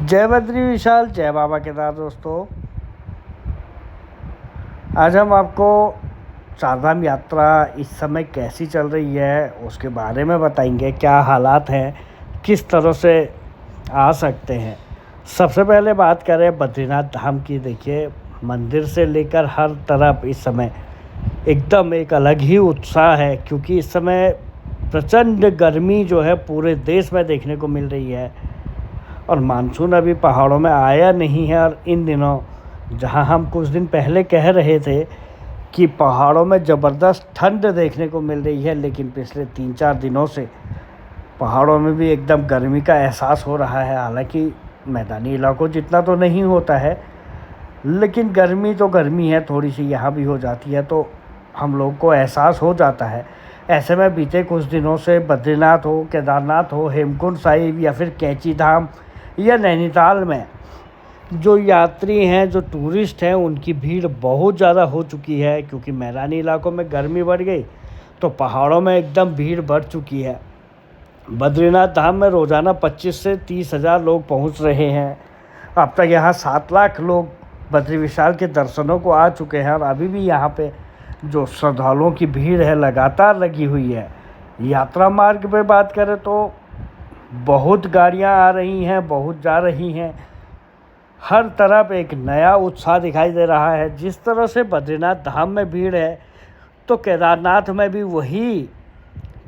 जय बद्री विशाल, जय बाबा केदार। दोस्तों, आज हम आपको चारधाम यात्रा इस समय कैसी चल रही है उसके बारे में बताएंगे। क्या हालात हैं, किस तरह से आ सकते हैं। सबसे पहले बात करें बद्रीनाथ धाम की। देखिए, मंदिर से लेकर हर तरफ इस समय एकदम एक अलग ही उत्साह है, क्योंकि इस समय प्रचंड गर्मी जो है पूरे देश में देखने को मिल रही है और मानसून अभी पहाड़ों में आया नहीं है। और इन दिनों जहां हम कुछ दिन पहले कह रहे थे कि पहाड़ों में ज़बरदस्त ठंड देखने को मिल रही है, लेकिन पिछले 3-4 दिनों से पहाड़ों में भी एकदम गर्मी का एहसास हो रहा है। हालांकि मैदानी इलाकों जितना तो नहीं होता है, लेकिन गर्मी तो गर्मी है, थोड़ी सी यहाँ भी हो जाती है, तो हम लोग को एहसास हो जाता है। ऐसे में बीते कुछ दिनों से बद्रीनाथ हो, केदारनाथ हो, हेमकुंड साहिब या फिर कैंची धाम या नैनीताल में जो यात्री हैं, जो टूरिस्ट हैं, उनकी भीड़ बहुत ज़्यादा हो चुकी है। क्योंकि मैदानी इलाकों में गर्मी बढ़ गई तो पहाड़ों में एकदम भीड़ बढ़ चुकी है। बद्रीनाथ धाम में रोज़ाना 25 से 30 हज़ार लोग पहुंच रहे हैं। अब तक यहाँ 7 लाख लोग बद्री विशाल के दर्शनों को आ चुके हैं और अभी भी यहाँ पे जो श्रद्धालुओं की भीड़ है लगातार लगी हुई है। यात्रा मार्ग पे बात करें तो बहुत गाड़ियाँ आ रही हैं, बहुत जा रही हैं। हर तरफ एक नया उत्साह दिखाई दे रहा है। जिस तरह से बद्रीनाथ धाम में भीड़ है, तो केदारनाथ में भी वही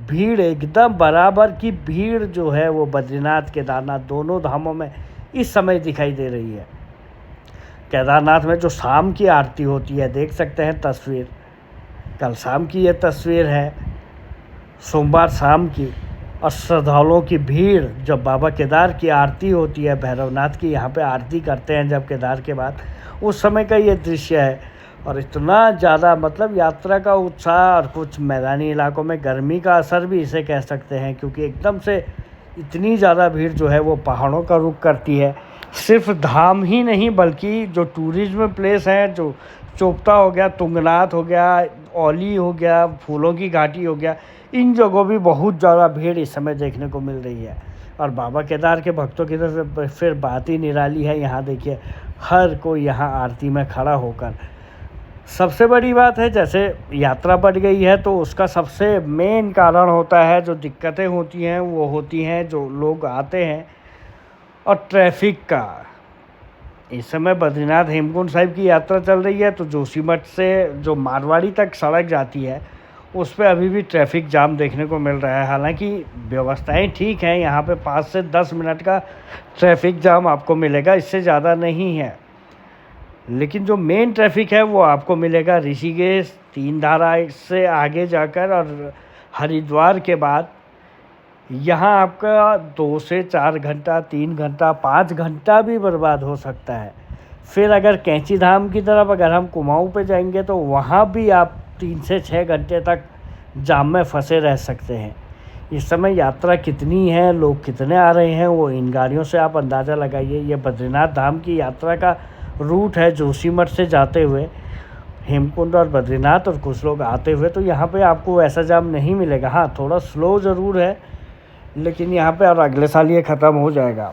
भीड़, एकदम बराबर की भीड़ जो है वो बद्रीनाथ केदारनाथ दोनों धामों में इस समय दिखाई दे रही है। केदारनाथ में जो शाम की आरती होती है, देख सकते हैं तस्वीर, कल शाम की ये तस्वीर है, सोमवार शाम की। और श्रद्धालुओं की भीड़, जब बाबा केदार की आरती होती है, भैरवनाथ की यहाँ पे आरती करते हैं जब केदार के बाद, उस समय का ये दृश्य है। और इतना ज़्यादा मतलब यात्रा का उत्साह, और कुछ मैदानी इलाकों में गर्मी का असर भी इसे कह सकते हैं, क्योंकि एकदम से इतनी ज़्यादा भीड़ जो है वो पहाड़ों का रुख करती है। सिर्फ धाम ही नहीं, बल्कि जो टूरिज्म प्लेस हैं, जो चोपता हो गया, तुंगनाथ हो गया, औली हो गया, फूलों की घाटी हो गया, इन जगहों भी बहुत ज़्यादा भीड़ इस समय देखने को मिल रही है। और बाबा केदार के भक्तों की तरफ से फिर बात ही निराली है। यहाँ देखिए, हर कोई यहाँ आरती में खड़ा होकर, सबसे बड़ी बात है, जैसे यात्रा बढ़ गई है तो उसका सबसे मेन कारण होता है, जो दिक्कतें होती हैं वो होती हैं जो लोग आते हैं और ट्रैफिक का। इस समय बद्रीनाथ हेमकुंड साहिब की यात्रा चल रही है, तो जोशीमठ से जो मारवाड़ी तक सड़क जाती है उस पर अभी भी ट्रैफिक जाम देखने को मिल रहा है। हालांकि व्यवस्थाएं ठीक हैं, यहाँ पे 5 से 10 मिनट का ट्रैफिक जाम आपको मिलेगा, इससे ज़्यादा नहीं है। लेकिन जो मेन ट्रैफिक है वो आपको मिलेगा ऋषिकेश, तीन धारा से आगे जाकर, और हरिद्वार के बाद यहाँ आपका 2 से 4 घंटा, 3 घंटा, 5 घंटा भी बर्बाद हो सकता है। फिर अगर कैंची धाम की तरफ अगर हम कुमाऊं पे जाएंगे तो वहाँ भी आप 3 से 6 घंटे तक जाम में फंसे रह सकते हैं। इस समय यात्रा कितनी है, लोग कितने आ रहे हैं, वो इन गाड़ियों से आप अंदाज़ा लगाइए। ये बद्रीनाथ धाम की यात्रा का रूट है, जोशीमठ से जाते हुए हेमकुंड और बद्रीनाथ, और कुछ लोग आते हुए। तो यहाँ पे आपको ऐसा जाम नहीं मिलेगा। हाँ, थोड़ा स्लो ज़रूर है, लेकिन यहाँ पे और अगले साल ये ख़त्म हो जाएगा।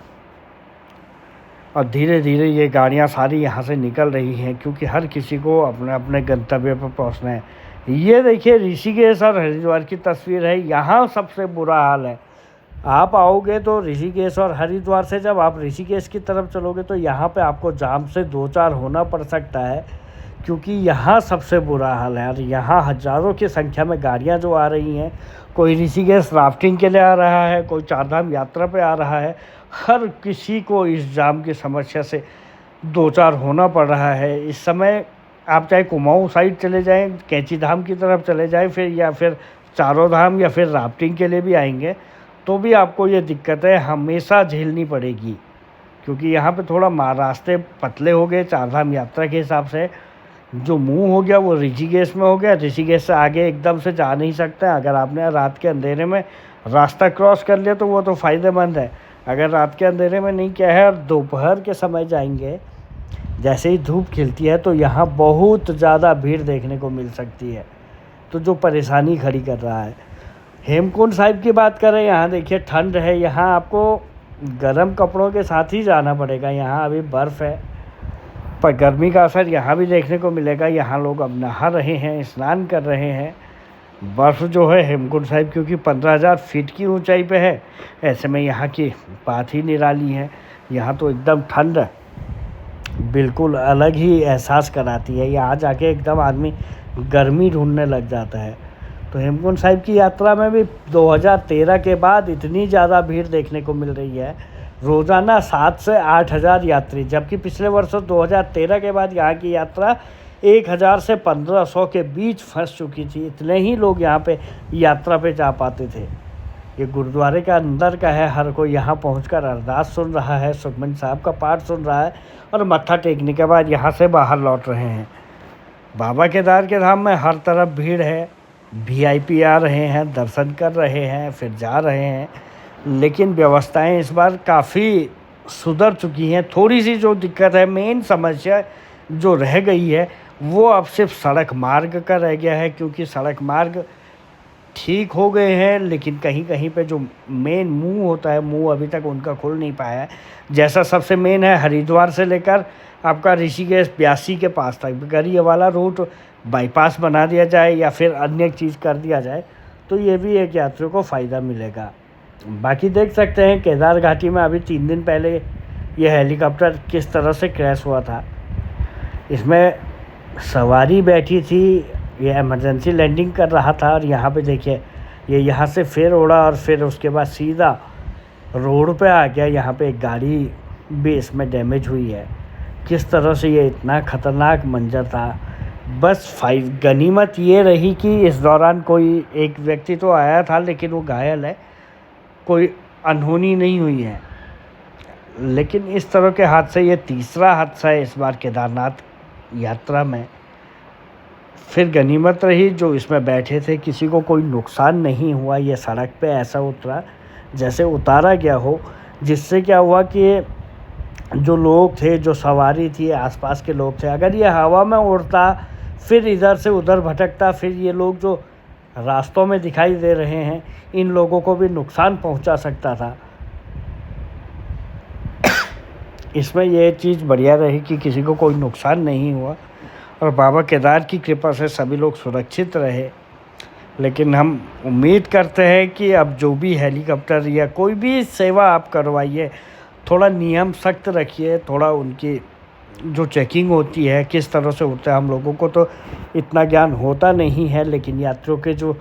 और धीरे धीरे ये गाड़ियाँ सारी यहाँ से निकल रही हैं, क्योंकि हर किसी को अपने अपने गंतव्य पर पहुँचना है। ये देखिए ऋषिकेश और हरिद्वार की तस्वीर है। यहाँ सबसे बुरा हाल है। आप आओगे तो ऋषिकेश और हरिद्वार से जब आप ऋषिकेश की तरफ चलोगे तो यहाँ पे आपको जाम से 2-4 होना पड़ सकता है, क्योंकि यहाँ सबसे बुरा हाल है। और यहाँ हज़ारों की संख्या में गाड़ियाँ जो आ रही हैं, कोई ऋषिकेश राफ्टिंग के लिए आ रहा है, कोई चारधाम यात्रा पे आ रहा है। हर किसी को इस जाम की समस्या से 2-4 होना पड़ रहा है। इस समय आप चाहे कुमाऊं साइड चले जाएं, कैंची धाम की तरफ चले जाएं, फिर या फिर चारों धाम या फिर राफ्टिंग के लिए भी आएंगे, तो भी आपको ये दिक्कतें हमेशा झेलनी पड़ेगी। क्योंकि यहाँ पे थोड़ा रास्ते पतले हो गए चारधाम यात्रा के हिसाब से। जो मुंह हो गया वो ऋषिकेश में हो गया, ऋषिकेश से आगे एकदम से जा नहीं सकते। अगर आपने रात के अंधेरे में रास्ता क्रॉस कर लिया तो वो तो फ़ायदेमंद है। अगर रात के अंधेरे में नहीं किया है और दोपहर के समय जाएंगे, जैसे ही धूप खिलती है, तो यहाँ बहुत ज़्यादा भीड़ देखने को मिल सकती है, तो जो परेशानी खड़ी कर रहा है। हेमकुंड साहिब की बात करें, यहाँ देखिए ठंड है। यहाँ आपको गर्म कपड़ों के साथ ही जाना पड़ेगा। यहाँ अभी बर्फ़ है, पर गर्मी का असर यहाँ भी देखने को मिलेगा। यहाँ लोग अब नहा रहे हैं, स्नान कर रहे हैं। बर्फ़ जो है हेमकुंड साहिब क्योंकि 15,000 फीट की ऊंचाई पे है, ऐसे में यहाँ की बात ही निराली है। यहाँ तो एकदम ठंड बिल्कुल अलग ही एहसास कराती है। यहाँ जाके एकदम आदमी गर्मी ढूंढने लग जाता है। तो हेमकुंड साहिब की यात्रा में भी 2013 के बाद इतनी ज़्यादा भीड़ देखने को मिल रही है। रोज़ाना 7 से 8 हज़ार यात्री, जबकि पिछले वर्षों 2013 के बाद यहाँ की यात्रा 1,000 से 1,500 के बीच फंस चुकी थी। इतने ही लोग यहाँ पे यात्रा पे जा पाते थे। ये गुरुद्वारे के अंदर का है, हर कोई यहाँ पहुंचकर अरदास सुन रहा है, सुखमनी साहब का पाठ सुन रहा है और मत्था टेकने के बाद यहाँ से बाहर लौट रहे हैं। बाबा केदार के धाम में हर तरफ भीड़ है, वीआईपी आ रहे हैं, दर्शन कर रहे हैं, फिर जा रहे हैं। लेकिन व्यवस्थाएं इस बार काफ़ी सुधर चुकी हैं। थोड़ी सी जो दिक्कत है, मेन समस्या जो रह गई है वो अब सिर्फ सड़क मार्ग का रह गया है, क्योंकि सड़क मार्ग ठीक हो गए हैं, लेकिन कहीं कहीं पे जो मेन मुंह होता है, मुंह अभी तक उनका खुल नहीं पाया है। जैसा सबसे मेन है, हरिद्वार से लेकर आपका ऋषिकेश 82 के पास तक अगर ये वाला रूट बाईपास बना दिया जाए या फिर अन्य चीज़ कर दिया जाए तो ये भी एक यात्रियों को फ़ायदा मिलेगा। बाकी देख सकते हैं केदार घाटी में अभी 3 दिन पहले ये हेलीकॉप्टर किस तरह से क्रैश हुआ था। इसमें सवारी बैठी थी, ये इमरजेंसी लैंडिंग कर रहा था और यहाँ पे देखिए ये यहाँ से फिर उड़ा और फिर उसके बाद सीधा रोड पे आ गया। यहाँ पे एक गाड़ी भी इसमें डैमेज हुई है। किस तरह से ये इतना ख़तरनाक मंजर था। बस गनीमत ये रही कि इस दौरान कोई एक व्यक्ति तो आया था लेकिन वो घायल है, कोई अनहोनी नहीं हुई है। लेकिन इस तरह के हादसे, ये तीसरा हादसा है इस बार केदारनाथ यात्रा में। फिर गनीमत रही जो इसमें बैठे थे, किसी को कोई नुकसान नहीं हुआ। ये सड़क पे ऐसा उतरा जैसे उतारा गया हो, जिससे क्या हुआ कि जो लोग थे, जो सवारी थी, आसपास के लोग थे, अगर ये हवा में उड़ता फिर इधर से उधर भटकता, फिर ये लोग जो रास्तों में दिखाई दे रहे हैं इन लोगों को भी नुकसान पहुंचा सकता था। इसमें यह चीज़ बढ़िया रही कि किसी को कोई नुकसान नहीं हुआ और बाबा केदार की कृपा से सभी लोग सुरक्षित रहे। लेकिन हम उम्मीद करते हैं कि अब जो भी हेलीकॉप्टर या कोई भी सेवा आप करवाइए, थोड़ा नियम सख्त रखिए, थोड़ा उनकी जो चेकिंग होती है किस तरह से होता है। हम लोगों को तो इतना ज्ञान होता नहीं है, लेकिन यात्रियों के जो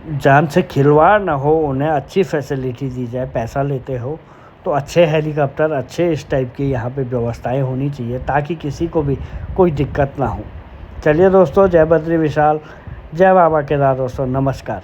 जान से खिलवाड़ ना हो, उन्हें अच्छी फैसिलिटी दी जाए। पैसा लेते हो तो अच्छे हेलीकॉप्टर, अच्छे इस टाइप की यहाँ पे व्यवस्थाएं होनी चाहिए ताकि किसी को भी कोई दिक्कत ना हो। चलिए दोस्तों, जय बद्री विशाल, जय बाबा केदार दोस्तों, नमस्कार।